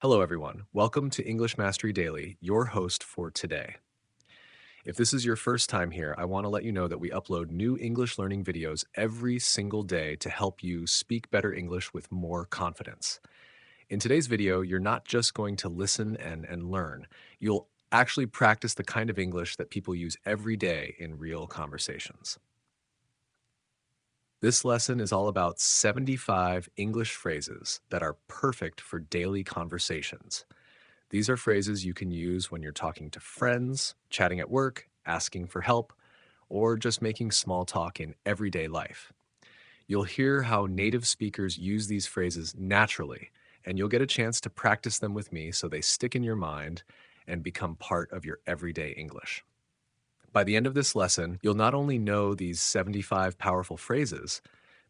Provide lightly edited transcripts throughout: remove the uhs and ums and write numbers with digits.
Hello, everyone. Welcome to English Mastery Daily, your host for today. If this is your first time here, I want to let you know that we upload new English learning videos every single day to help you speak better English with more confidence. In today's video, you're not just going to listen and learn, you'll actually practice the kind of English that people use every day in real conversations. This lesson is all about 75 English phrases that are perfect for daily conversations. These are phrases you can use when you're talking to friends, chatting at work, asking for help, or just making small talk in everyday life. You'll hear how native speakers use these phrases naturally, and you'll get a chance to practice them with me so they stick in your mind and become part of your everyday English. By the end of this lesson, you'll not only know these 75 powerful phrases,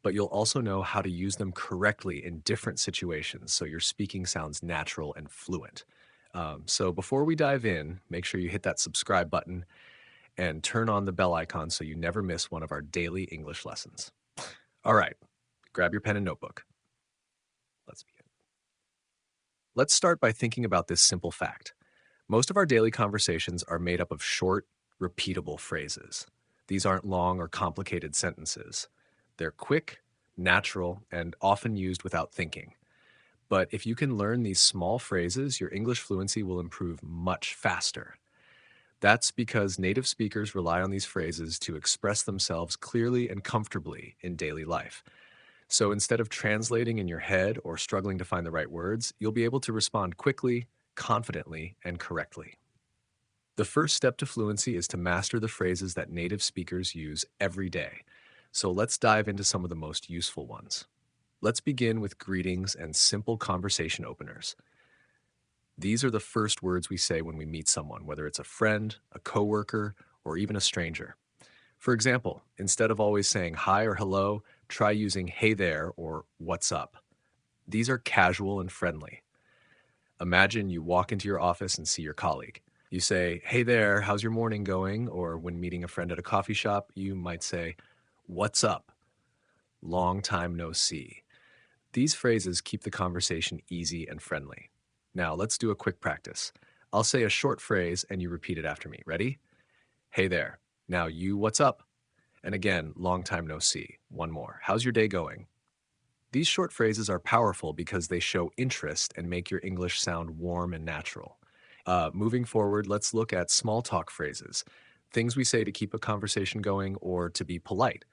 but you'll also know how to use them correctly in different situations so your speaking sounds natural and fluent. So before we dive in, make sure you hit that subscribe button and turn on the bell icon so you never miss one of our daily English lessons. All right, grab your pen and notebook. Let's begin. Let's start by thinking about this simple fact. Most of our daily conversations are made up of short, repeatable phrases. These aren't long or complicated sentences. They're quick, natural, and often used without thinking. But if you can learn these small phrases, your English fluency will improve much faster. That's because native speakers rely on these phrases to express themselves clearly and comfortably in daily life. So instead of translating in your head or struggling to find the right words, you'll be able to respond quickly, confidently, and correctly. The first step to fluency is to master the phrases that native speakers use every day. So let's dive into some of the most useful ones. Let's begin with greetings and simple conversation openers. These are the first words we say when we meet someone, whether it's a friend, a coworker, or even a stranger. For example, instead of always saying hi or hello, try using hey there or what's up. These are casual and friendly. Imagine you walk into your office and see your colleague. You say, hey there, how's your morning going? Or when meeting a friend at a coffee shop, you might say, what's up? Long time no see. These phrases keep the conversation easy and friendly. Now, let's do a quick practice. I'll say a short phrase and you repeat it after me. Ready? Hey there. Now you, what's up? And again, long time no see. One more. How's your day going? These short phrases are powerful because they show interest and make your English sound warm and natural. Moving forward, let's look at small talk phrases, things we say to keep a conversation going or to be polite.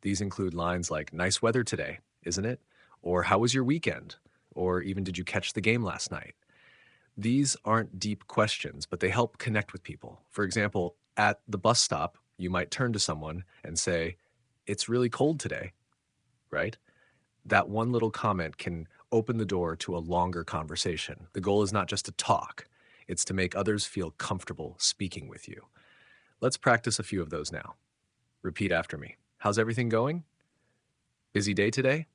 These include lines like, nice weather today, isn't it? Or how was your weekend? Or even, did you catch the game last night? These aren't deep questions, but they help connect with people. For example, at the bus stop, you might turn to someone and say, it's really cold today, right? That one little comment can open the door to a longer conversation. The goal is not just to talk, it's to make others feel comfortable speaking with you. Let's practice a few of those now. Repeat after me. How's everything going? Busy day today?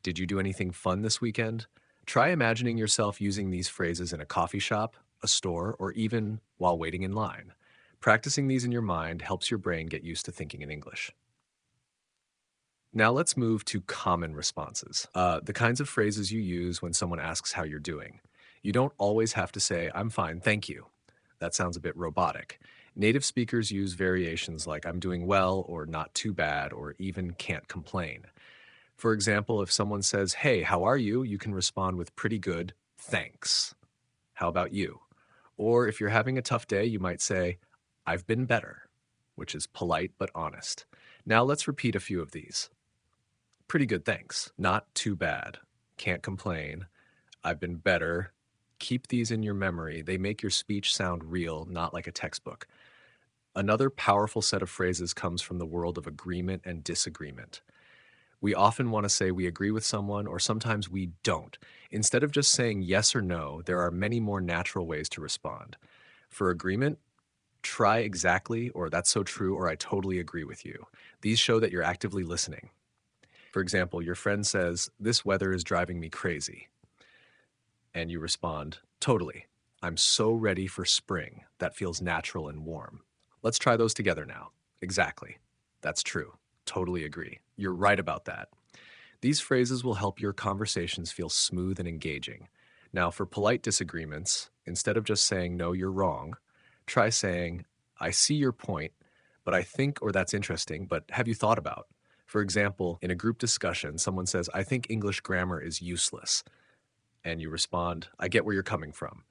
Did you do anything fun this weekend? Try imagining yourself using these phrases in a coffee shop, a store, or even while waiting in line. Practicing these in your mind helps your brain get used to thinking in English. Now let's move to common responses, the kinds of phrases you use when someone asks how you're doing. You don't always have to say, I'm fine, thank you. That sounds a bit robotic. Native speakers use variations like I'm doing well or not too bad or even can't complain. For example, if someone says, hey, how are you? You can respond with pretty good, thanks. How about you? Or if you're having a tough day, you might say, I've been better, which is polite but honest. Now let's repeat a few of these. Pretty good, thanks. Not too bad. Can't complain. I've been better. Keep these in your memory. They make your speech sound real, not like a textbook. Another powerful set of phrases comes from the world of agreement and disagreement. We often want to say we agree with someone, or sometimes we don't. Instead of just saying yes or no, there are many more natural ways to respond. For agreement, try exactly, or that's so true, or I totally agree with you. These show that you're actively listening. For example, your friend says, this weather is driving me crazy. And you respond, totally. I'm so ready for spring. That feels natural and warm. Let's try those together now. Exactly. That's true. Totally agree. You're right about that. These phrases will help your conversations feel smooth and engaging. Now, for polite disagreements, instead of just saying, no, you're wrong, try saying, I see your point, but I think, or that's interesting, but have you thought about? For example, in a group discussion, someone says, I think English grammar is useless. And you respond, I get where you're coming from.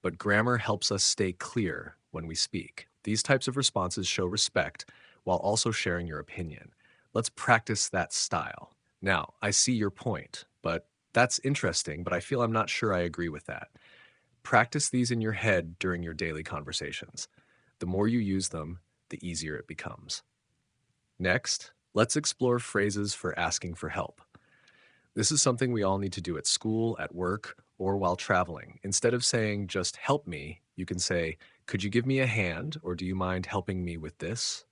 But grammar helps us stay clear when we speak. These types of responses show respect while also sharing your opinion. Let's practice that style. Now, I see your point, but that's interesting, but I feel I'm not sure I agree with that. Practice these in your head during your daily conversations. The more you use them, the easier it becomes. Next, let's explore phrases for asking for help. This is something we all need to do at school, at work, or while traveling. Instead of saying, just help me, you can say, could you give me a hand, or do you mind helping me with this?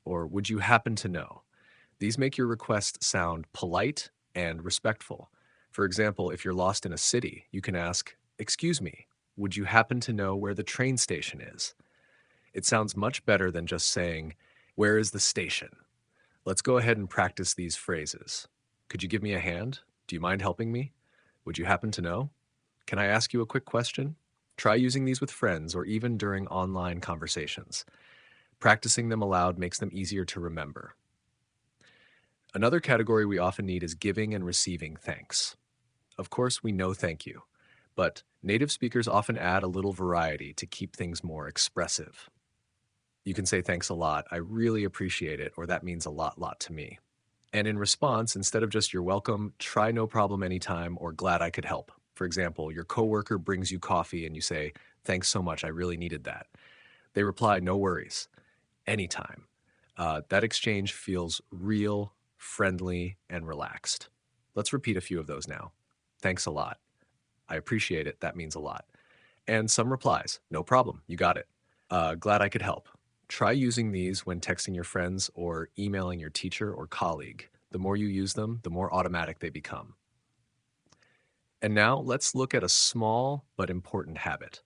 Or would you happen to know? These make your request sound polite and respectful. For example, if you're lost in a city, you can ask, excuse me, would you happen to know where the train station is? It sounds much better than just saying, where is the station? Let's go ahead and practice these phrases. Could you give me a hand? Do you mind helping me? Would you happen to know? Can I ask you a quick question? Try using these with friends or even during online conversations. Practicing them aloud makes them easier to remember. Another category we often need is giving and receiving thanks. Of course, we know thank you, but native speakers often add a little variety to keep things more expressive. You can say thanks a lot, I really appreciate it, or that means a lot to me. And in response, instead of just you're welcome, try no problem anytime or glad I could help. For example, your coworker brings you coffee and you say, thanks so much, I really needed that. They reply, no worries, anytime. That exchange feels real, friendly, and relaxed. Let's repeat a few of those now. Thanks a lot. I appreciate it, that means a lot. And some replies, no problem, you got it. Glad I could help. Try using these when texting your friends or emailing your teacher or colleague. The more you use them, the more automatic they become. And now let's look at a small but important habit.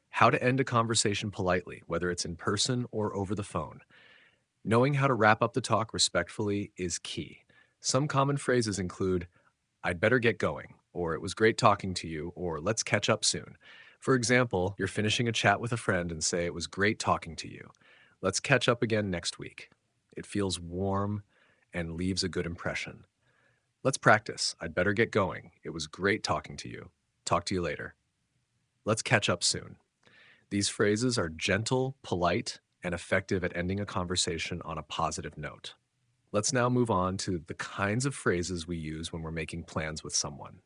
How to end a conversation politely, whether it's in person or over the phone. Knowing how to wrap up the talk respectfully is key. Some common phrases include, I'd better get going, or it was great talking to you, or let's catch up soon. For example, you're finishing a chat with a friend and say, it was great talking to you. Let's catch up again next week. It feels warm and leaves a good impression. Let's practice. I'd better get going. It was great talking to you. Talk to you later. Let's catch up soon. These phrases are gentle, polite, and effective at ending a conversation on a positive note. Let's now move on to the kinds of phrases we use when we're making plans with someone.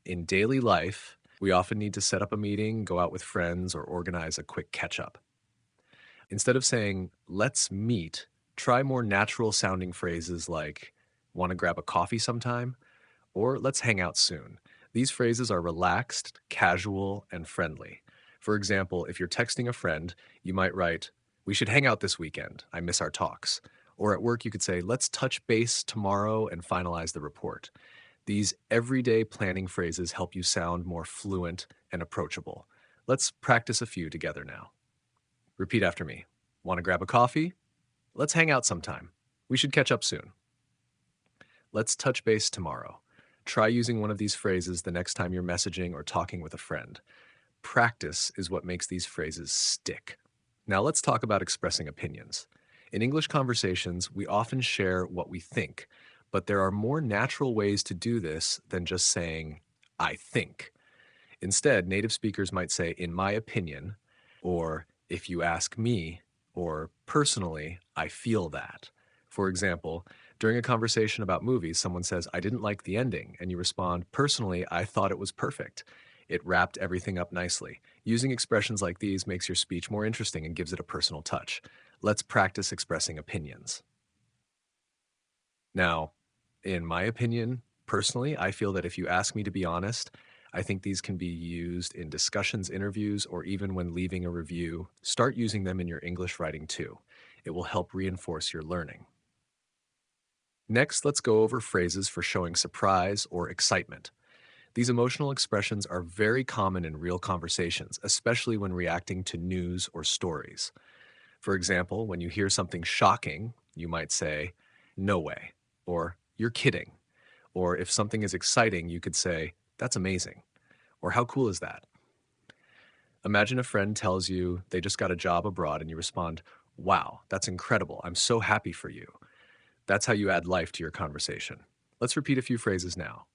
In daily life, we often need to set up a meeting, go out with friends, or organize a quick catch-up. Instead of saying, let's meet, try more natural sounding phrases like, want to grab a coffee sometime? Or let's hang out soon. These phrases are relaxed, casual, and friendly. For example, if you're texting a friend, you might write, we should hang out this weekend. I miss our talks. Or at work, you could say, let's touch base tomorrow and finalize the report. These everyday planning phrases help you sound more fluent and approachable. Let's practice a few together now. Repeat after me. Want to grab a coffee? Let's hang out sometime. We should catch up soon. Let's touch base tomorrow. Try using one of these phrases the next time you're messaging or talking with a friend. Practice is what makes these phrases stick. Now let's talk about expressing opinions. In English conversations, we often share what we think, but there are more natural ways to do this than just saying, I think. Instead, native speakers might say, in my opinion, or if you ask me, or personally, I feel that. For example, during a conversation about movies, someone says, I didn't like the ending, and you respond, personally, I thought it was perfect. It wrapped everything up nicely. Using expressions like these makes your speech more interesting and gives it a personal touch. Let's practice expressing opinions. Now, in my opinion, personally, I feel that if you ask me to be honest, I think these can be used in discussions, interviews, or even when leaving a review. Start using them in your English writing too. It will help reinforce your learning. Next, let's go over phrases for showing surprise or excitement. These emotional expressions are very common in real conversations, especially when reacting to news or stories. For example, when you hear something shocking, you might say, no way, or you're kidding. Or if something is exciting, you could say, that's amazing. Or how cool is that? Imagine a friend tells you they just got a job abroad and you respond, wow, that's incredible. I'm so happy for you. That's how you add life to your conversation. Let's repeat a few phrases now.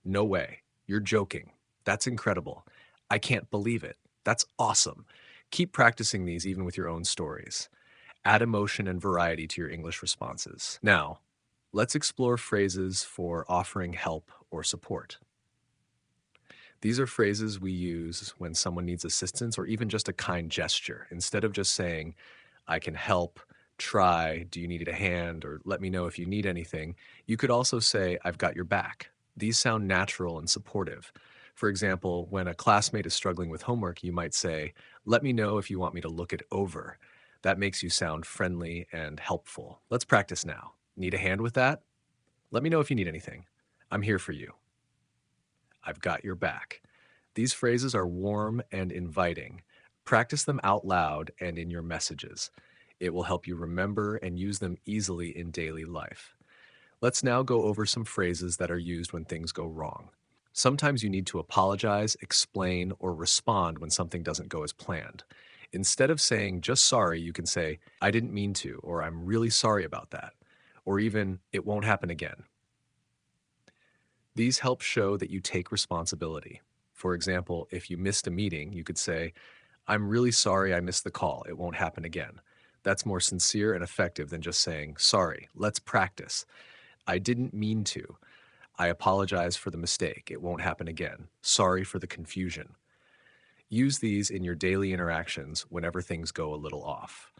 No way. You're joking. That's incredible. I can't believe it. That's awesome. Keep practicing these even with your own stories. Add emotion and variety to your English responses. Now, let's explore phrases for offering help or support. These are phrases we use when someone needs assistance or even just a kind gesture. Instead of just saying, I can help, try, do you need a hand, or let me know if you need anything, you could also say, I've got your back. These sound natural and supportive. For example, when a classmate is struggling with homework, you might say, let me know if you want me to look it over. That makes you sound friendly and helpful. Let's practice now. Need a hand with that? Let me know if you need anything. I'm here for you. I've got your back. These phrases are warm and inviting. Practice them out loud and in your messages. It will help you remember and use them easily in daily life. Let's now go over some phrases that are used when things go wrong. Sometimes you need to apologize, explain, or respond when something doesn't go as planned. Instead of saying just sorry, you can say, I didn't mean to, or I'm really sorry about that, or even, it won't happen again. These help show that you take responsibility. For example, if you missed a meeting, you could say, I'm really sorry I missed the call. It won't happen again. That's more sincere and effective than just saying, sorry, let's practice. I didn't mean to. I apologize for the mistake. It won't happen again. Sorry for the confusion. Use these in your daily interactions whenever things go a little off.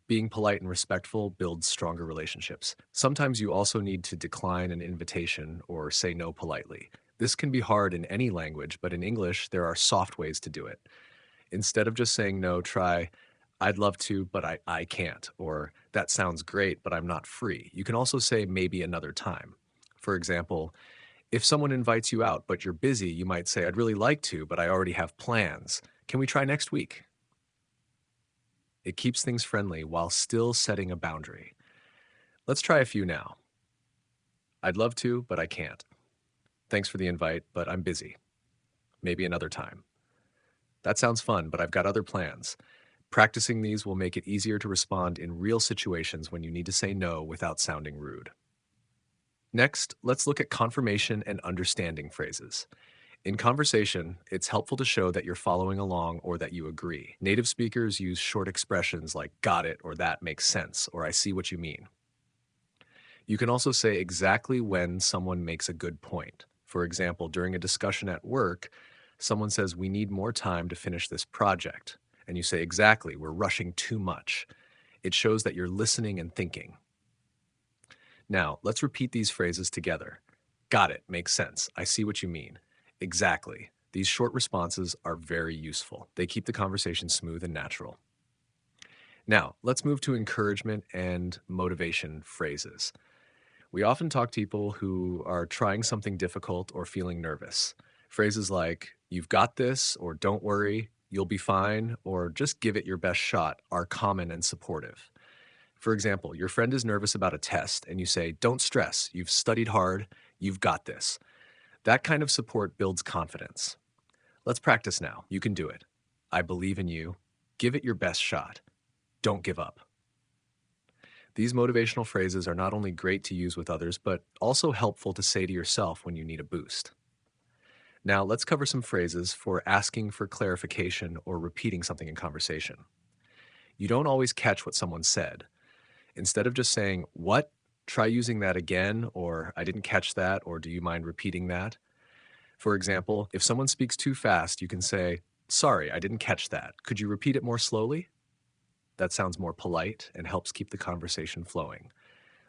Being polite and respectful builds stronger relationships. Sometimes you also need to decline an invitation or say no politely. This can be hard in any language, but in English, there are soft ways to do it. Instead of just saying no, try, I'd love to, but I can't, or that sounds great, but I'm not free. You can also say maybe another time. For example, if someone invites you out, but you're busy, you might say, I'd really like to, but I already have plans. Can we try next week? It keeps things friendly while still setting a boundary. Let's try a few now. I'd love to, but I can't. Thanks for the invite, but I'm busy. Maybe another time. That sounds fun, but I've got other plans. Practicing these will make it easier to respond in real situations when you need to say no without sounding rude. Next, let's look at confirmation and understanding phrases. In conversation, it's helpful to show that you're following along or that you agree. Native speakers use short expressions like got it or that makes sense or I see what you mean. You can also say exactly when someone makes a good point. For example, during a discussion at work, someone says, we need more time to finish this project. And you say, exactly, we're rushing too much. It shows that you're listening and thinking. Now, let's repeat these phrases together. Got it, makes sense. I see what you mean. Exactly. These short responses are very useful. They keep the conversation smooth and natural. Now, let's move to encouragement and motivation phrases. We often talk to people who are trying something difficult or feeling nervous. Phrases like, you've got this, or don't worry, you'll be fine, or just give it your best shot are common and supportive. For example, your friend is nervous about a test and you say, don't stress, you've studied hard, you've got this. That kind of support builds confidence. Let's practice now. You can do it. I believe in you. Give it your best shot. Don't give up. These motivational phrases are not only great to use with others, but also helpful to say to yourself when you need a boost. Now, let's cover some phrases for asking for clarification or repeating something in conversation. You don't always catch what someone said. Instead of just saying, what? Try using that again, or I didn't catch that, or do you mind repeating that? For example, if someone speaks too fast, you can say, sorry, I didn't catch that. Could you repeat it more slowly? That sounds more polite and helps keep the conversation flowing.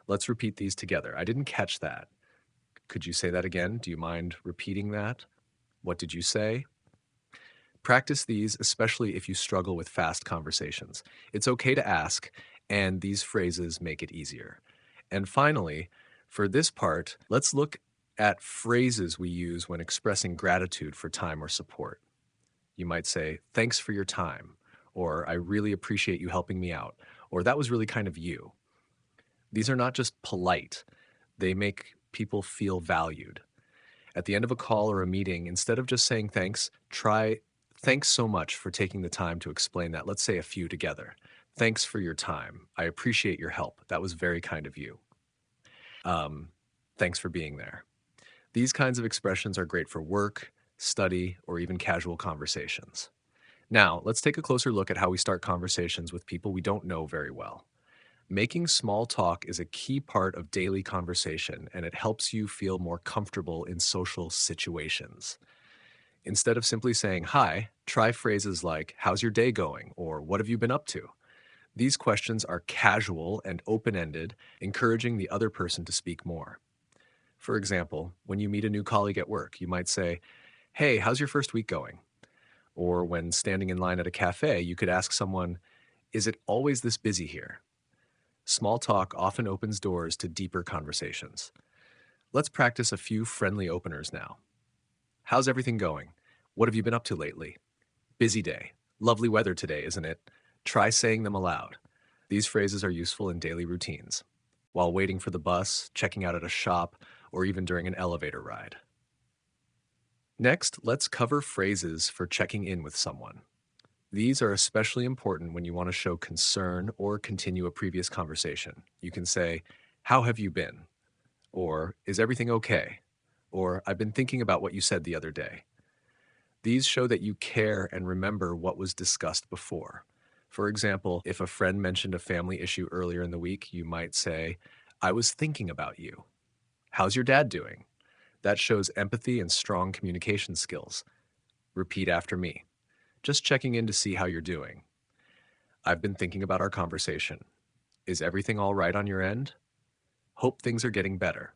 Let's repeat these together. I didn't catch that. Could you say that again? Do you mind repeating that? What did you say? Practice these, especially if you struggle with fast conversations. It's okay to ask, and these phrases make it easier. And finally, for this part, let's look at phrases we use when expressing gratitude for time or support. You might say, thanks for your time, or I really appreciate you helping me out, or that was really kind of you. These are not just polite, they make people feel valued. At the end of a call or a meeting, instead of just saying thanks, try thanks so much for taking the time to explain that. Let's say a few together. Thanks for your time. I appreciate your help. That was very kind of you. Um, Thanks for being there. These kinds of expressions are great for work, study, or even casual conversations. Now, let's take a closer look at how we start conversations with people we don't know very well. Making small talk is a key part of daily conversation, and it helps you feel more comfortable in social situations. Instead of simply saying hi, try phrases like, "How's your day going?" or "What have you been up to?" These questions are casual and open ended, encouraging the other person to speak more. For example, when you meet a new colleague at work, you might say, "Hey, how's your first week going?" Or when standing in line at a cafe, you could ask someone, "Is it always this busy here?" Small talk often opens doors to deeper conversations. Let's practice a few friendly openers now. How's everything going? What have you been up to lately? Busy day. Lovely weather today, isn't it? Try saying them aloud. These phrases are useful in daily routines, while waiting for the bus, checking out at a shop, or even during an elevator ride. Next, let's cover phrases for checking in with someone. These are especially important when you want to show concern or continue a previous conversation. You can say, "How have you been?" Or, "Is everything okay?" Or, "I've been thinking about what you said the other day." These show that you care and remember what was discussed before. For example, if a friend mentioned a family issue earlier in the week, you might say, "I was thinking about you. How's your dad doing?" That shows empathy and strong communication skills. Repeat after me. Just checking in to see how you're doing. "I've been thinking about our conversation. Is everything all right on your end? Hope things are getting better."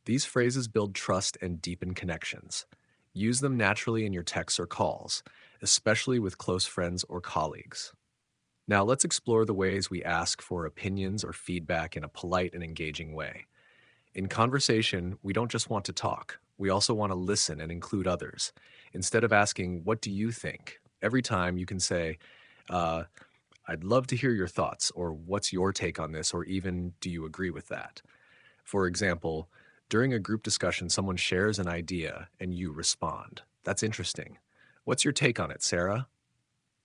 These phrases build trust and deepen connections. Use them naturally in your texts or calls, especially with close friends or colleagues. Now, let's explore the ways we ask for opinions or feedback in a polite and engaging way. In conversation, we don't just want to talk, we also want to listen and include others. Instead of asking, "What do you think?" every time you can say, uh, "I'd love to hear your thoughts," or "What's your take on this?" or even, "Do you agree with that?" For example, during a group discussion, someone shares an idea and you respond. "That's interesting. What's your take on it, Sarah?"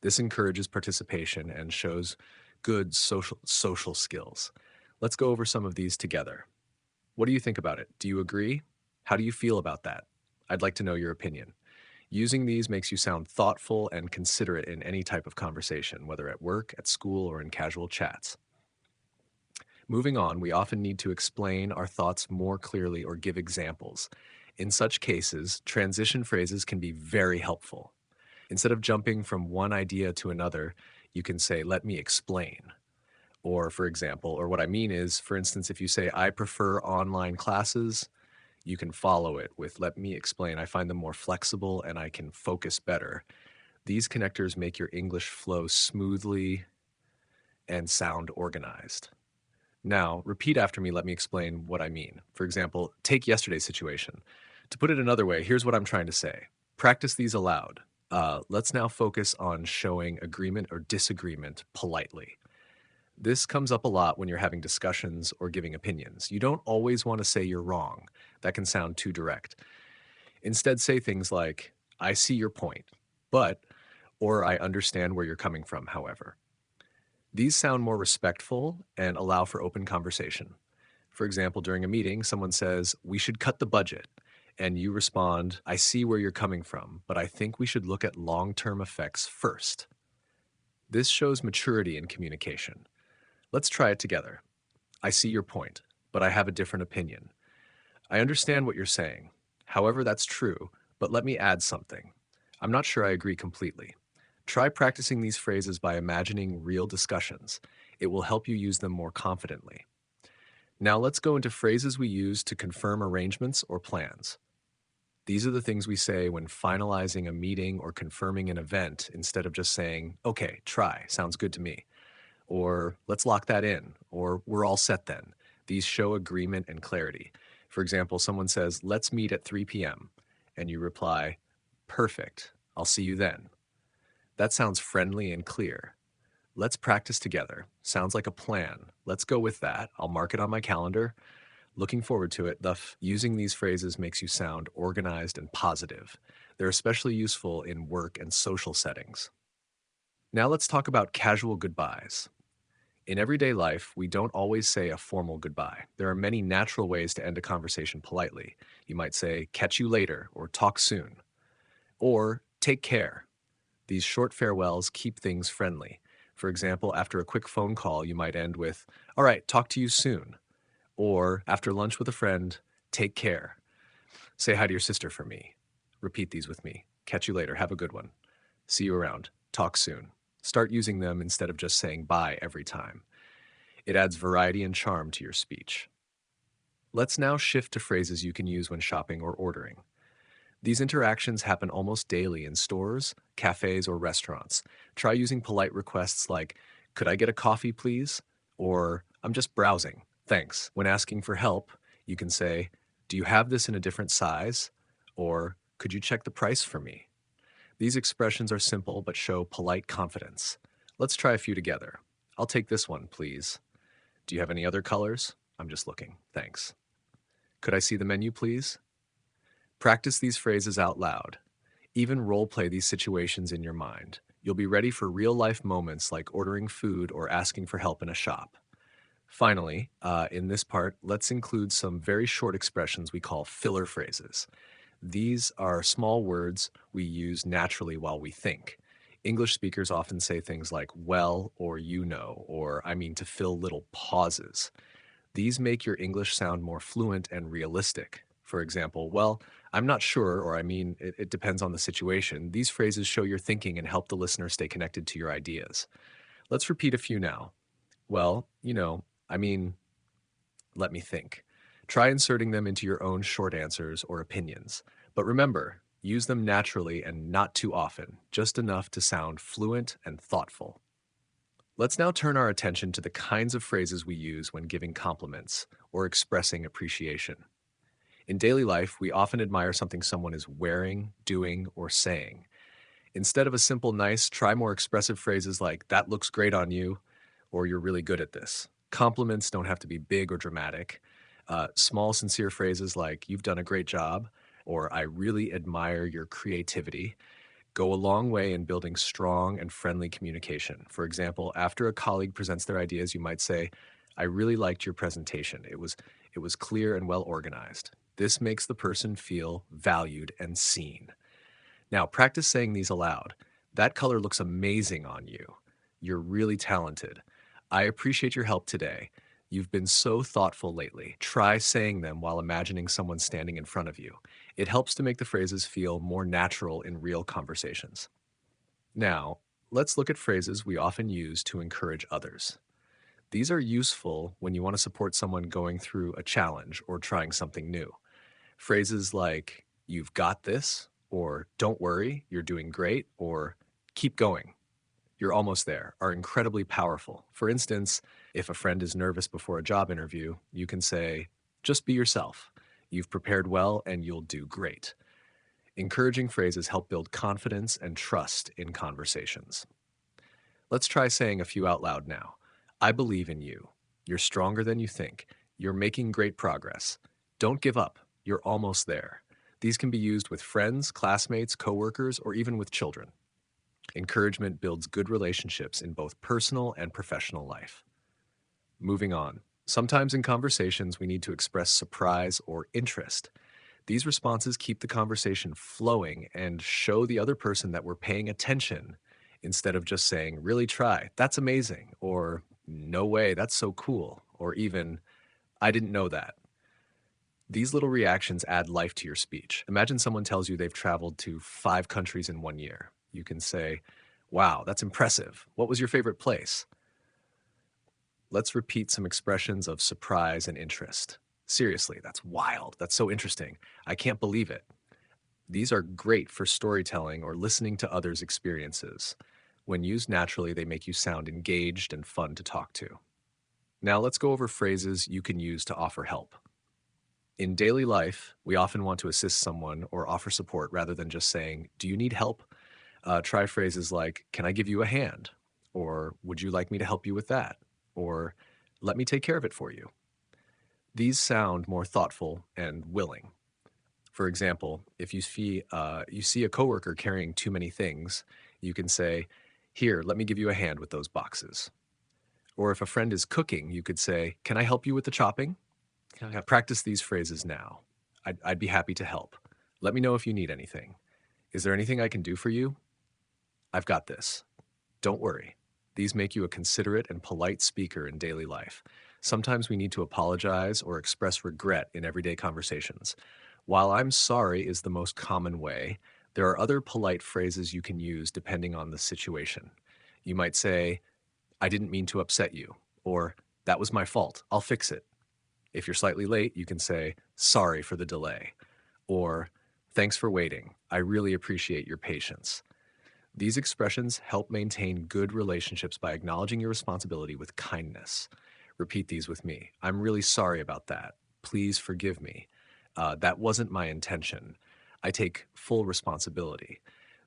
This encourages participation and shows good social skills. Let's go over some of these together. What do you think about it? Do you agree? How do you feel about that? I'd like to know your opinion. Using these makes you sound thoughtful and considerate in any type of conversation, whether at work, at school, or in casual chats. Moving on, we often need to explain our thoughts more clearly or give examples. In such cases, transition phrases can be very helpful. Instead of jumping from one idea to another, you can say, "Let me explain." Or, for example, or what I mean is, for instance, if you say, "I prefer online classes," you can follow it with, "Let me explain. I find them more flexible and I can focus better." These connectors make your English flow smoothly and sound organized. Now, repeat after me. Let me explain what I mean. For example, take yesterday's situation. To put it another way, here's what I'm trying to say. Practice these aloud. Let's now focus on showing agreement or disagreement politely. This comes up a lot when you're having discussions or giving opinions. You don't always want to say you're wrong. That can sound too direct. Instead, say things like, "I see your point, but," or "I understand where you're coming from, however." These sound more respectful and allow for open conversation. For example, during a meeting, someone says, "We should cut the budget." And you respond, "I see where you're coming from, but I think we should look at long-term effects first." This shows maturity in communication. Let's try it together. "I see your point, but I have a different opinion. I understand what you're saying. However, that's true, but let me add something. I'm not sure I agree completely." Try practicing these phrases by imagining real discussions. It will help you use them more confidently. Now let's go into phrases we use to confirm arrangements or plans. These are the things we say when finalizing a meeting or confirming an event instead of just saying, "Okay, try, sounds good to me," or "Let's lock that in," or "We're all set then." These show agreement and clarity. For example, someone says, "Let's meet at 3 p.m." and you reply, "Perfect, I'll see you then." That sounds friendly and clear. "Let's practice together." Sounds like a plan. Let's go with that. I'll mark it on my calendar. Looking forward to it. Using these phrases makes you sound organized and positive. They're especially useful in work and social settings. Now let's talk about casual goodbyes. In everyday life, we don't always say a formal goodbye. There are many natural ways to end a conversation politely. You might say, catch you later, or talk soon, or take care. These short farewells keep things friendly. For example, after a quick phone call, you might end with, all right, talk to you soon. Or after lunch with a friend, take care. Say hi to your sister for me. Repeat these with me. Catch you later. Have a good one. See you around. Talk soon. Start using them instead of just saying bye every time. It adds variety and charm to your speech. Let's now shift to phrases you can use when shopping or ordering. These interactions happen almost daily in stores, cafes, or restaurants. Try using polite requests like, could I get a coffee, please? Or, I'm just browsing. Thanks. When asking for help, you can say, do you have this in a different size? Or, could you check the price for me? These expressions are simple but show polite confidence. Let's try a few together. I'll take this one, please. Do you have any other colors? I'm just looking. Thanks. Could I see the menu, please? Practice these phrases out loud. Even role play these situations in your mind. You'll be ready for real life moments like ordering food or asking for help in a shop. Finally, in this part, let's include some very short expressions we call filler phrases. These are small words we use naturally while we think. English speakers often say things like well or you know, or I mean to fill little pauses. These make your English sound more fluent and realistic. For example, well, I'm not sure, or I mean, it depends on the situation. These phrases show your thinking and help the listener stay connected to your ideas. Let's repeat a few now. Well, I mean, let me think. Try inserting them into your own short answers or opinions. But remember, use them naturally and not too often, just enough to sound fluent and thoughtful. Let's now turn our attention to the kinds of phrases we use when giving compliments or expressing appreciation. In daily life, we often admire something someone is wearing, doing, or saying. Instead of a simple nice, try more expressive phrases like, that looks great on you, or you're really good at this. Compliments don't have to be big or dramatic. Small, sincere phrases like, you've done a great job, or I really admire your creativity, go a long way in building strong and friendly communication. For example, after a colleague presents their ideas, you might say, I really liked your presentation. It was clear and well organized. This makes the person feel valued and seen. Now, practice saying these aloud. That color looks amazing on you. You're really talented. I appreciate your help today. You've been so thoughtful lately. Try saying them while imagining someone standing in front of you. It helps to make the phrases feel more natural in real conversations. Now, let's look at phrases we often use to encourage others. These are useful when you want to support someone going through a challenge or trying something new. Phrases like, you've got this, or don't worry, you're doing great, or keep going, you're almost there, are incredibly powerful. For instance, if a friend is nervous before a job interview, you can say, just be yourself. You've prepared well and you'll do great. Encouraging phrases help build confidence and trust in conversations. Let's try saying a few out loud now. I believe in you. You're stronger than you think. You're making great progress. Don't give up. You're almost there. These can be used with friends, classmates, coworkers, or even with children. Encouragement builds good relationships in both personal and professional life. Moving on. Sometimes in conversations, we need to express surprise or interest. These responses keep the conversation flowing and show the other person that we're paying attention instead of just saying, really try, that's amazing, or no way, that's so cool, or even, I didn't know that. These little reactions add life to your speech. Imagine someone tells you they've traveled to 5 countries in 1 year. You can say, wow, that's impressive. What was your favorite place? Let's repeat some expressions of surprise and interest. Seriously, that's wild. That's so interesting. I can't believe it. These are great for storytelling or listening to others' experiences. When used naturally, they make you sound engaged and fun to talk to. Now let's go over phrases you can use to offer help. In daily life, we often want to assist someone or offer support rather than just saying, do you need help? Try phrases like, can I give you a hand? Or would you like me to help you with that? Or let me take care of it for you. These sound more thoughtful and willing. For example, if you see a coworker carrying too many things, you can say, "Here, let me give you a hand with those boxes." Or if a friend is cooking, you could say, "Can I help you with the chopping?" Practice these phrases now. I'd be happy to help. Let me know if you need anything. Is there anything I can do for you? I've got this. Don't worry. These make you a considerate and polite speaker in daily life. Sometimes we need to apologize or express regret in everyday conversations. While I'm sorry is the most common way, there are other polite phrases you can use depending on the situation. You might say, "I didn't mean to upset you," or "That was my fault. I'll fix it." If you're slightly late, you can say, "Sorry for the delay," or "Thanks for waiting. I really appreciate your patience." These expressions help maintain good relationships by acknowledging your responsibility with kindness. Repeat these with me. "I'm really sorry about that. Please forgive me. That wasn't my intention. I take full responsibility."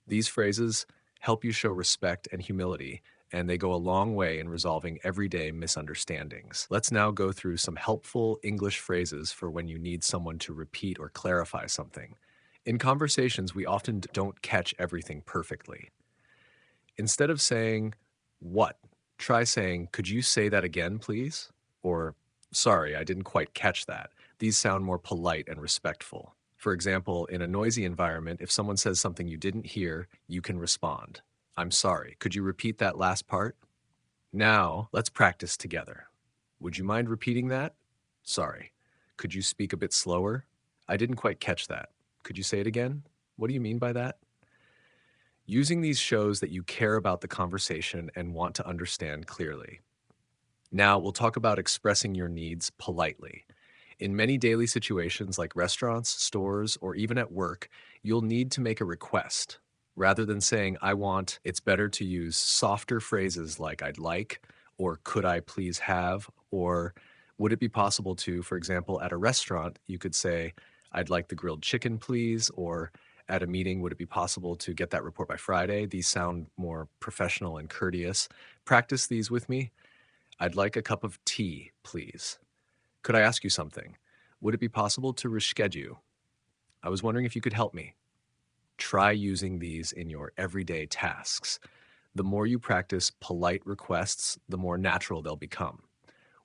These phrases help you show respect and humility, and they go a long way in resolving everyday misunderstandings. Let's now go through some helpful English phrases for when you need someone to repeat or clarify something. In conversations, we often don't catch everything perfectly. Instead of saying, "What?" try saying, "Could you say that again, please?" Or, "Sorry, I didn't quite catch that." These sound more polite and respectful. For example, in a noisy environment, if someone says something you didn't hear, you can respond, "I'm sorry, could you repeat that last part?" Now, let's practice together. "Would you mind repeating that?" "Sorry. Could you speak a bit slower?" "I didn't quite catch that. Could you say it again? What do you mean by that?" Using these shows that you care about the conversation and want to understand clearly. Now, we'll talk about expressing your needs politely. In many daily situations like restaurants, stores, or even at work, you'll need to make a request. Rather than saying, "I want," it's better to use softer phrases like "I'd like," or "Could I please have," or "Would it be possible to," for example, at a restaurant, you could say, "I'd like the grilled chicken, please," or at a meeting, "Would it be possible to get that report by Friday?" These sound more professional and courteous. Practice these with me. "I'd like a cup of tea, please." "Could I ask you something? Would it be possible to reschedule? I was wondering if you could help me." Try using these in your everyday tasks. The more you practice polite requests, the more natural they'll become.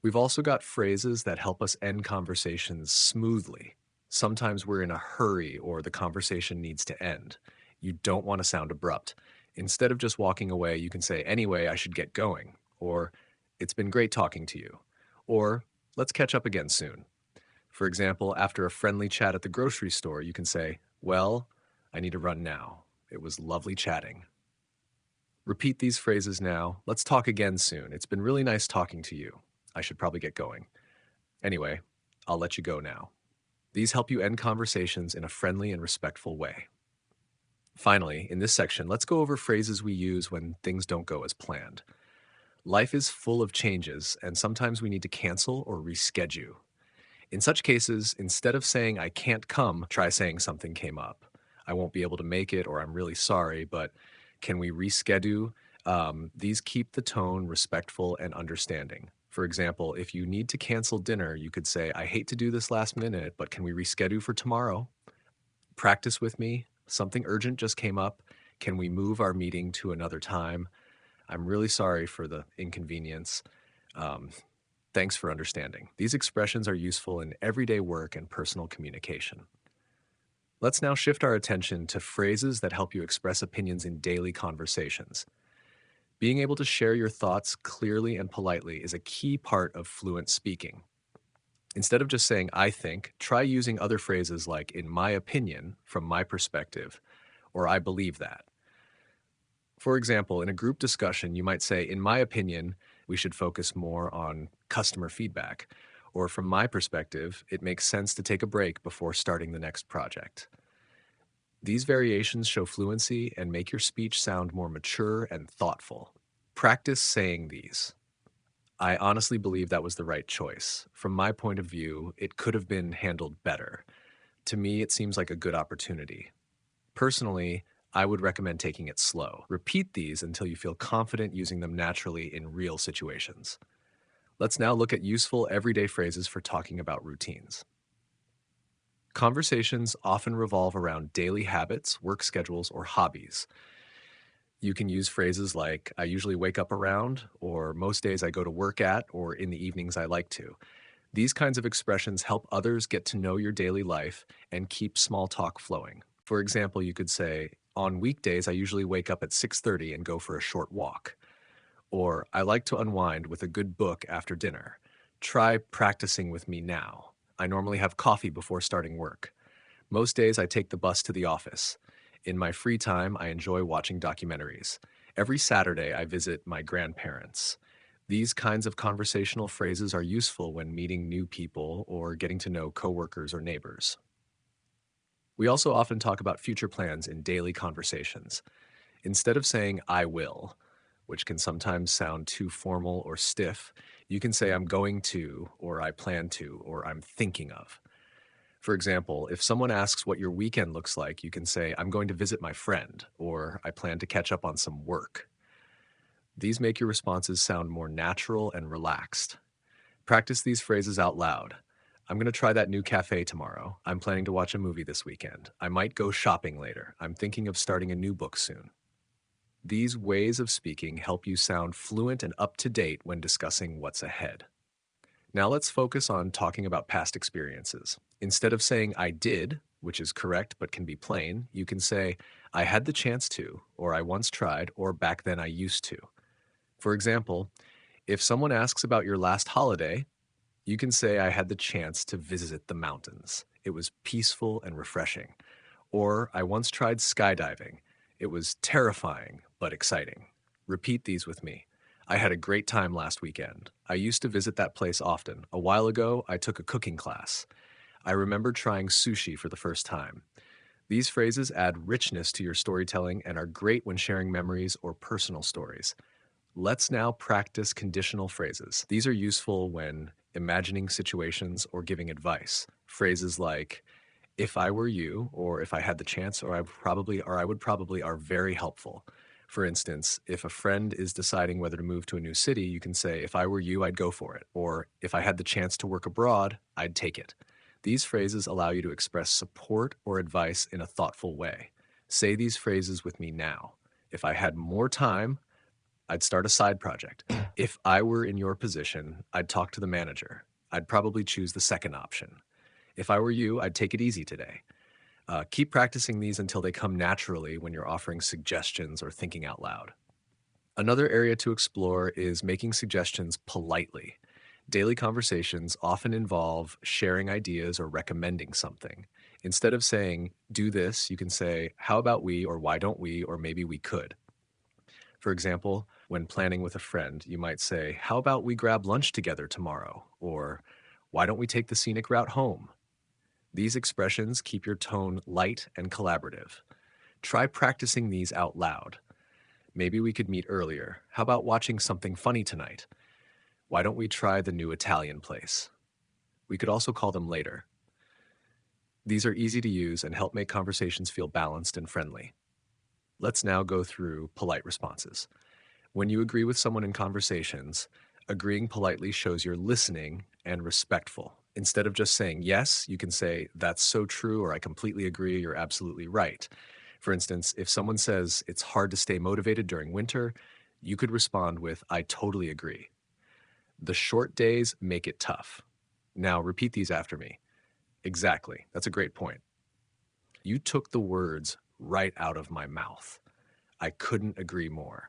We've also got phrases that help us end conversations smoothly. Sometimes we're in a hurry or the conversation needs to end. You don't want to sound abrupt. Instead of just walking away, you can say, "Anyway, I should get going," or "It's been great talking to you," or "Let's catch up again soon." For example, after a friendly chat at the grocery store, you can say, "Well, I need to run now. It was lovely chatting." Repeat these phrases now. "Let's talk again soon. It's been really nice talking to you. I should probably get going. Anyway, I'll let you go now." These help you end conversations in a friendly and respectful way. Finally, in this section, let's go over phrases we use when things don't go as planned. Life is full of changes, and sometimes we need to cancel or reschedule. In such cases, instead of saying "I can't come," try saying something came up. "I won't be able to make it," or "I'm really sorry, but can we reschedule?" These keep the tone respectful and understanding. For example, if you need to cancel dinner, you could say, "I hate to do this last minute, but can we reschedule for tomorrow?" Practice with me. "Something urgent just came up. Can we move our meeting to another time? I'm really sorry for the inconvenience. Um, Thanks for understanding." These expressions are useful in everyday work and personal communication. Let's now shift our attention to phrases that help you express opinions in daily conversations. Being able to share your thoughts clearly and politely is a key part of fluent speaking. Instead of just saying "I think," try using other phrases like "in my opinion," "from my perspective," or "I believe that." For example, in a group discussion, you might say, "In my opinion, we should focus more on customer feedback," or "From my perspective, it makes sense to take a break before starting the next project." These variations show fluency and make your speech sound more mature and thoughtful. Practice saying these. "I honestly believe that was the right choice. From my point of view, it could have been handled better. To me, it seems like a good opportunity. Personally, I would recommend taking it slow." Repeat these until you feel confident using them naturally in real situations. Let's now look at useful everyday phrases for talking about routines. Conversations often revolve around daily habits, work schedules, or hobbies. You can use phrases like, I usually wake up around, or most days I go to work at, or in the evenings I like to. These kinds of expressions help others get to know your daily life and keep small talk flowing. For example, you could say, on weekdays I usually wake up at 6:30 and go for a short walk. Or, I like to unwind with a good book after dinner. Try practicing with me now. I normally have coffee before starting work. Most days I take the bus to the office. In my free time, I enjoy watching documentaries. Every Saturday, I visit my grandparents. These kinds of conversational phrases are useful when meeting new people or getting to know coworkers or neighbors. We also often talk about future plans in daily conversations. Instead of saying, I will, which can sometimes sound too formal or stiff, you can say, I'm going to, or I plan to, or I'm thinking of. For example, if someone asks what your weekend looks like, you can say, I'm going to visit my friend, or I plan to catch up on some work. These make your responses sound more natural and relaxed. Practice these phrases out loud. I'm going to try that new cafe tomorrow. I'm planning to watch a movie this weekend. I might go shopping later. I'm thinking of starting a new book soon. These ways of speaking help you sound fluent and up to date when discussing what's ahead. Now let's focus on talking about past experiences. Instead of saying I did, which is correct but can be plain, you can say I had the chance to, or I once tried, or back then I used to. For example, if someone asks about your last holiday, you can say I had the chance to visit the mountains. It was peaceful and refreshing. Or I once tried skydiving. It was terrifying but exciting. Repeat these with me. I had a great time last weekend. I used to visit that place often. A while ago, I took a cooking class. I remember trying sushi for the first time. These phrases add richness to your storytelling and are great when sharing memories or personal stories. Let's now practice conditional phrases. These are useful when imagining situations or giving advice. Phrases like, if I were you, or if I had the chance, or I would probably are very helpful. For instance, if a friend is deciding whether to move to a new city, you can say, if I were you, I'd go for it. Or if I had the chance to work abroad, I'd take it. These phrases allow you to express support or advice in a thoughtful way. Say these phrases with me now. If I had more time, I'd start a side project. If I were in your position, I'd talk to the manager. I'd probably choose the second option. If I were you, I'd take it easy today. Keep practicing these until they come naturally when you're offering suggestions or thinking out loud. Another area to explore is making suggestions politely. Daily conversations often involve sharing ideas or recommending something. Instead of saying, do this, you can say, how about we, or why don't we, or maybe we could. For example, when planning with a friend, you might say, how about we grab lunch together tomorrow? Or why don't we take the scenic route home? These expressions keep your tone light and collaborative. Try practicing these out loud. Maybe we could meet earlier. How about watching something funny tonight? Why don't we try the new Italian place? We could also call them later. These are easy to use and help make conversations feel balanced and friendly. Let's now go through polite responses. When you agree with someone in conversations, agreeing politely shows you're listening and respectful. Instead of just saying yes, you can say, that's so true, or I completely agree, you're absolutely right. For instance, if someone says it's hard to stay motivated during winter, you could respond with, I totally agree. The short days make it tough. Now repeat these after me. Exactly. That's a great point. You took the words right out of my mouth. I couldn't agree more.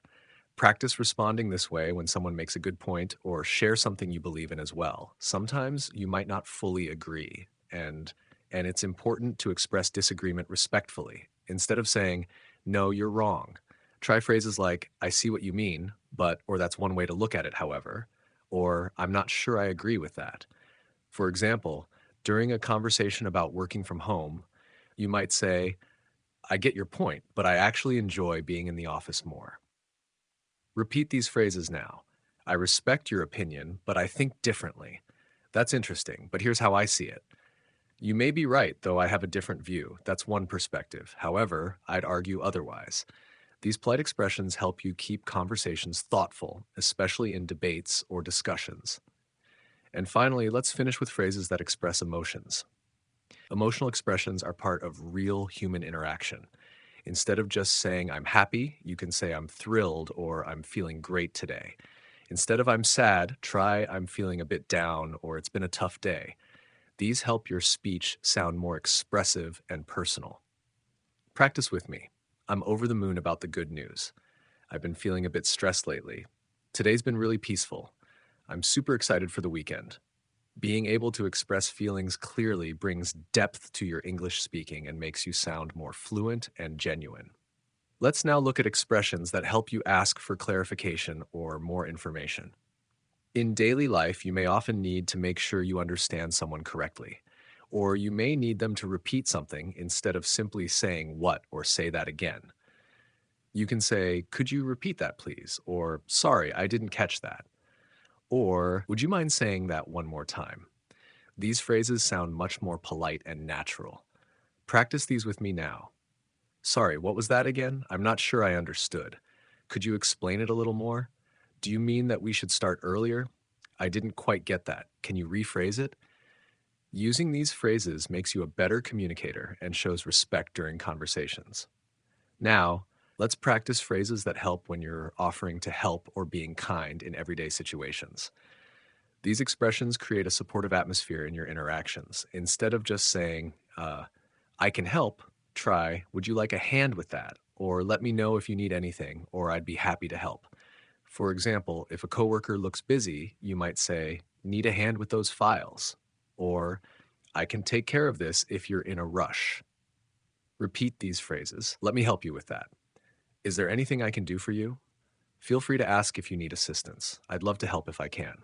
Practice responding this way when someone makes a good point or share something you believe in as well. Sometimes you might not fully agree, and it's important to express disagreement respectfully. Instead of saying, no, you're wrong, try phrases like, I see what you mean, but, or that's one way to look at it, however, or I'm not sure I agree with that. For example, during a conversation about working from home, you might say, I get your point, but I actually enjoy being in the office more. Repeat these phrases now. I respect your opinion, but I think differently. That's interesting, but here's how I see it. You may be right, though I have a different view. That's one perspective. However, I'd argue otherwise. These polite expressions help you keep conversations thoughtful, especially in debates or discussions. And finally, let's finish with phrases that express emotions. Emotional expressions are part of real human interaction. Instead of just saying, I'm happy, you can say, I'm thrilled or I'm feeling great today. Instead of I'm sad, try I'm feeling a bit down or it's been a tough day. These help your speech sound more expressive and personal. Practice with me. I'm over the moon about the good news. I've been feeling a bit stressed lately. Today's been really peaceful. I'm super excited for the weekend. Being able to express feelings clearly brings depth to your English speaking and makes you sound more fluent and genuine. Let's now look at expressions that help you ask for clarification or more information. In daily life, you may often need to make sure you understand someone correctly, or you may need them to repeat something instead of simply saying what or say that again. You can say, could you repeat that please? Or, sorry, I didn't catch that. Or, would you mind saying that one more time? These phrases sound much more polite and natural. Practice these with me now. Sorry, what was that again? I'm not sure I understood. Could you explain it a little more? Do you mean that we should start earlier? I didn't quite get that. Can you rephrase it? Using these phrases makes you a better communicator and shows respect during conversations. Now, let's practice phrases that help when you're offering to help or being kind in everyday situations. These expressions create a supportive atmosphere in your interactions. Instead of just saying, I can help, try, would you like a hand with that? Or let me know if you need anything, or I'd be happy to help. For example, if a coworker looks busy, you might say, need a hand with those files? Or I can take care of this if you're in a rush. Repeat these phrases. Let me help you with that. Is there anything I can do for you? Feel free to ask if you need assistance. I'd love to help if I can.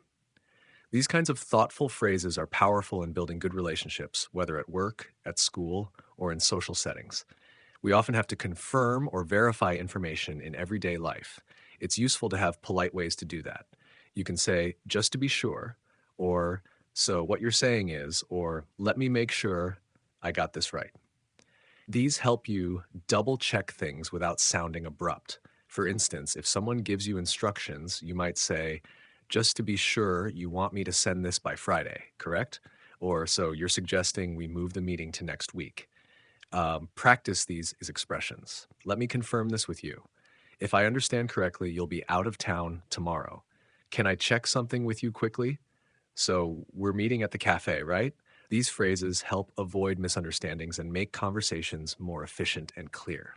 These kinds of thoughtful phrases are powerful in building good relationships, whether at work, at school, or in social settings. We often have to confirm or verify information in everyday life. It's useful to have polite ways to do that. You can say, just to be sure, or so what you're saying is, or let me make sure I got this right. These help you double check things without sounding abrupt. For instance, if someone gives you instructions, you might say, just to be sure, you want me to send this by Friday, correct? Or so you're suggesting we move the meeting to next week. Practice these expressions. Let me confirm this with you. If I understand correctly, you'll be out of town tomorrow. Can I check something with you quickly? So we're meeting at the cafe, right? These phrases help avoid misunderstandings and make conversations more efficient and clear.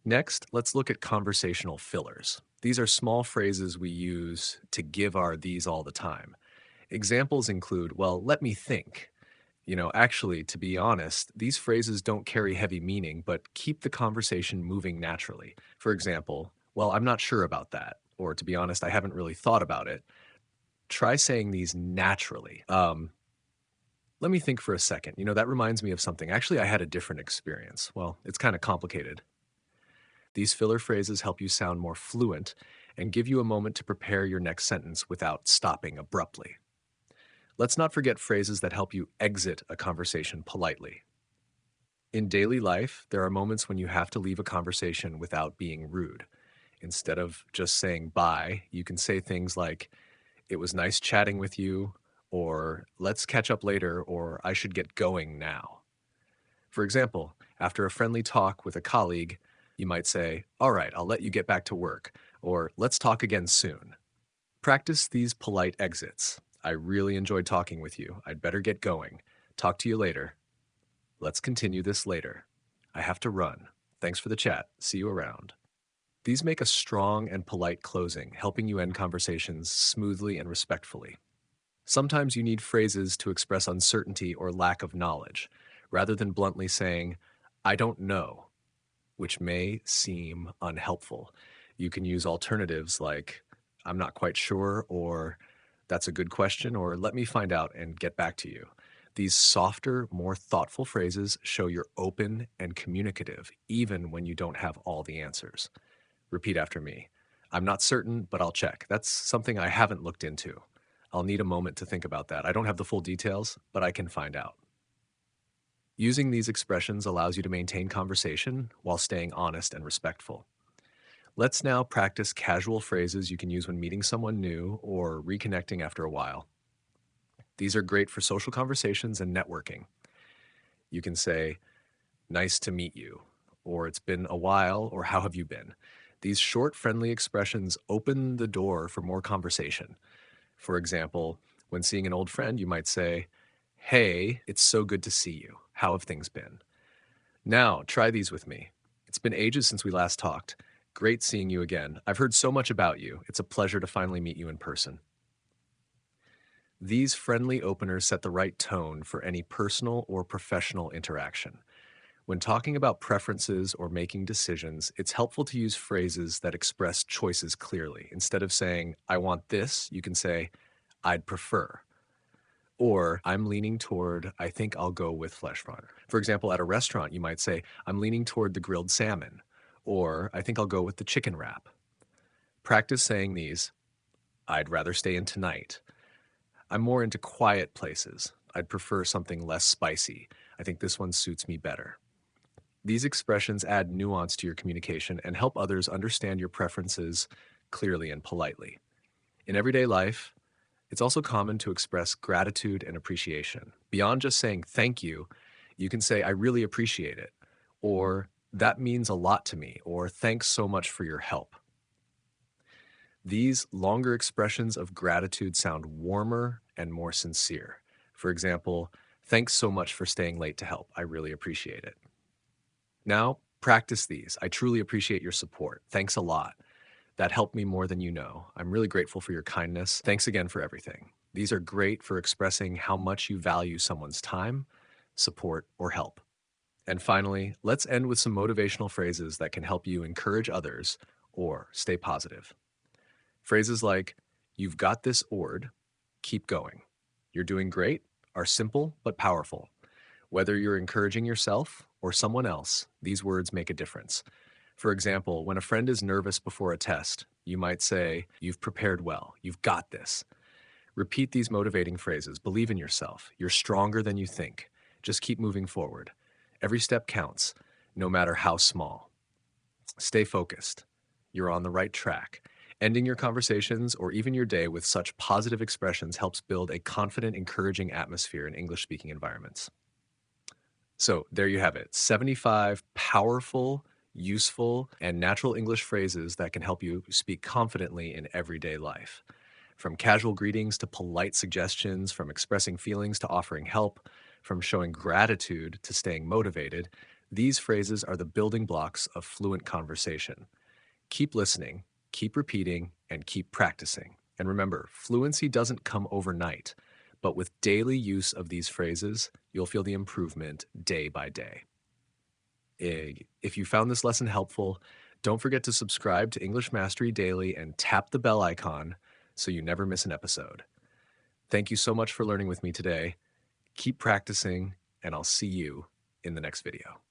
Next, let's look at conversational fillers. These are small phrases we use to give our these all the time. Examples include, well, let me think. Actually, to be honest, these phrases don't carry heavy meaning, but keep the conversation moving naturally. For example, well, I'm not sure about that. Or to be honest, I haven't really thought about it. Try saying these naturally. Let me think for a second. That reminds me of something. Actually, I had a different experience. Well, it's kind of complicated. These filler phrases help you sound more fluent and give you a moment to prepare your next sentence without stopping abruptly. Let's not forget phrases that help you exit a conversation politely. In daily life, there are moments when you have to leave a conversation without being rude. Instead of just saying bye, you can say things like, it was nice chatting with you, or let's catch up later, or I should get going now. For example, after a friendly talk with a colleague, you might say, all right, I'll let you get back to work, or let's talk again soon. Practice these polite exits. I really enjoyed talking with you. I'd better get going. Talk to you later. Let's continue this later. I have to run. Thanks for the chat. See you around. These make a strong and polite closing, helping you end conversations smoothly and respectfully. Sometimes you need phrases to express uncertainty or lack of knowledge, rather than bluntly saying, I don't know, which may seem unhelpful. You can use alternatives like, I'm not quite sure, or that's a good question, or let me find out and get back to you. These softer, more thoughtful phrases show you're open and communicative, even when you don't have all the answers. Repeat after me. I'm not certain, but I'll check. That's something I haven't looked into. I'll need a moment to think about that. I don't have the full details, but I can find out. Using these expressions allows you to maintain conversation while staying honest and respectful. Let's now practice casual phrases you can use when meeting someone new or reconnecting after a while. These are great for social conversations and networking. You can say, nice to meet you, or it's been a while, or how have you been? These short, friendly expressions open the door for more conversation. For example, when seeing an old friend, you might say, hey, it's so good to see you. How have things been? Now, try these with me. It's been ages since we last talked. Great seeing you again. I've heard so much about you. It's a pleasure to finally meet you in person. These friendly openers set the right tone for any personal or professional interaction. When talking about preferences or making decisions, it's helpful to use phrases that express choices clearly. Instead of saying, I want this, you can say, I'd prefer. Or I'm leaning toward, I think I'll go with flesh runner. For example, at a restaurant, you might say, I'm leaning toward the grilled salmon. Or I think I'll go with the chicken wrap. Practice saying these. I'd rather stay in tonight. I'm more into quiet places. I'd prefer something less spicy. I think this one suits me better. These expressions add nuance to your communication and help others understand your preferences clearly and politely. In everyday life, it's also common to express gratitude and appreciation. Beyond just saying thank you can say, I really appreciate it, or that means a lot to me, or thanks so much for your help. These longer expressions of gratitude sound warmer and more sincere. For example, thanks so much for staying late to help. I really appreciate it. Now, practice these. I truly appreciate your support. Thanks a lot. That helped me more than you know. I'm really grateful for your kindness. Thanks again for everything. These are great for expressing how much you value someone's time, support, or help. And finally, let's end with some motivational phrases that can help you encourage others or stay positive. Phrases like, you've got this, Ord, keep going. You're doing great are simple but powerful. Whether you're encouraging yourself or someone else, these words make a difference. For example, when a friend is nervous before a test, you might say, you've prepared well, you've got this. Repeat these motivating phrases. Believe in yourself. You're stronger than you think. Just keep moving forward. Every step counts, no matter how small. Stay focused. You're on the right track. Ending your conversations or even your day with such positive expressions helps build a confident, encouraging atmosphere in English-speaking environments. So there you have it, 75 powerful, useful, and natural English phrases that can help you speak confidently in everyday life. From casual greetings to polite suggestions, from expressing feelings to offering help, from showing gratitude to staying motivated, these phrases are the building blocks of fluent conversation. Keep listening, keep repeating, and keep practicing. And remember, fluency doesn't come overnight, but with daily use of these phrases, you'll feel the improvement day by day. If you found this lesson helpful, don't forget to subscribe to English Mastery Daily and tap the bell icon so you never miss an episode. Thank you so much for learning with me today. Keep practicing, and I'll see you in the next video.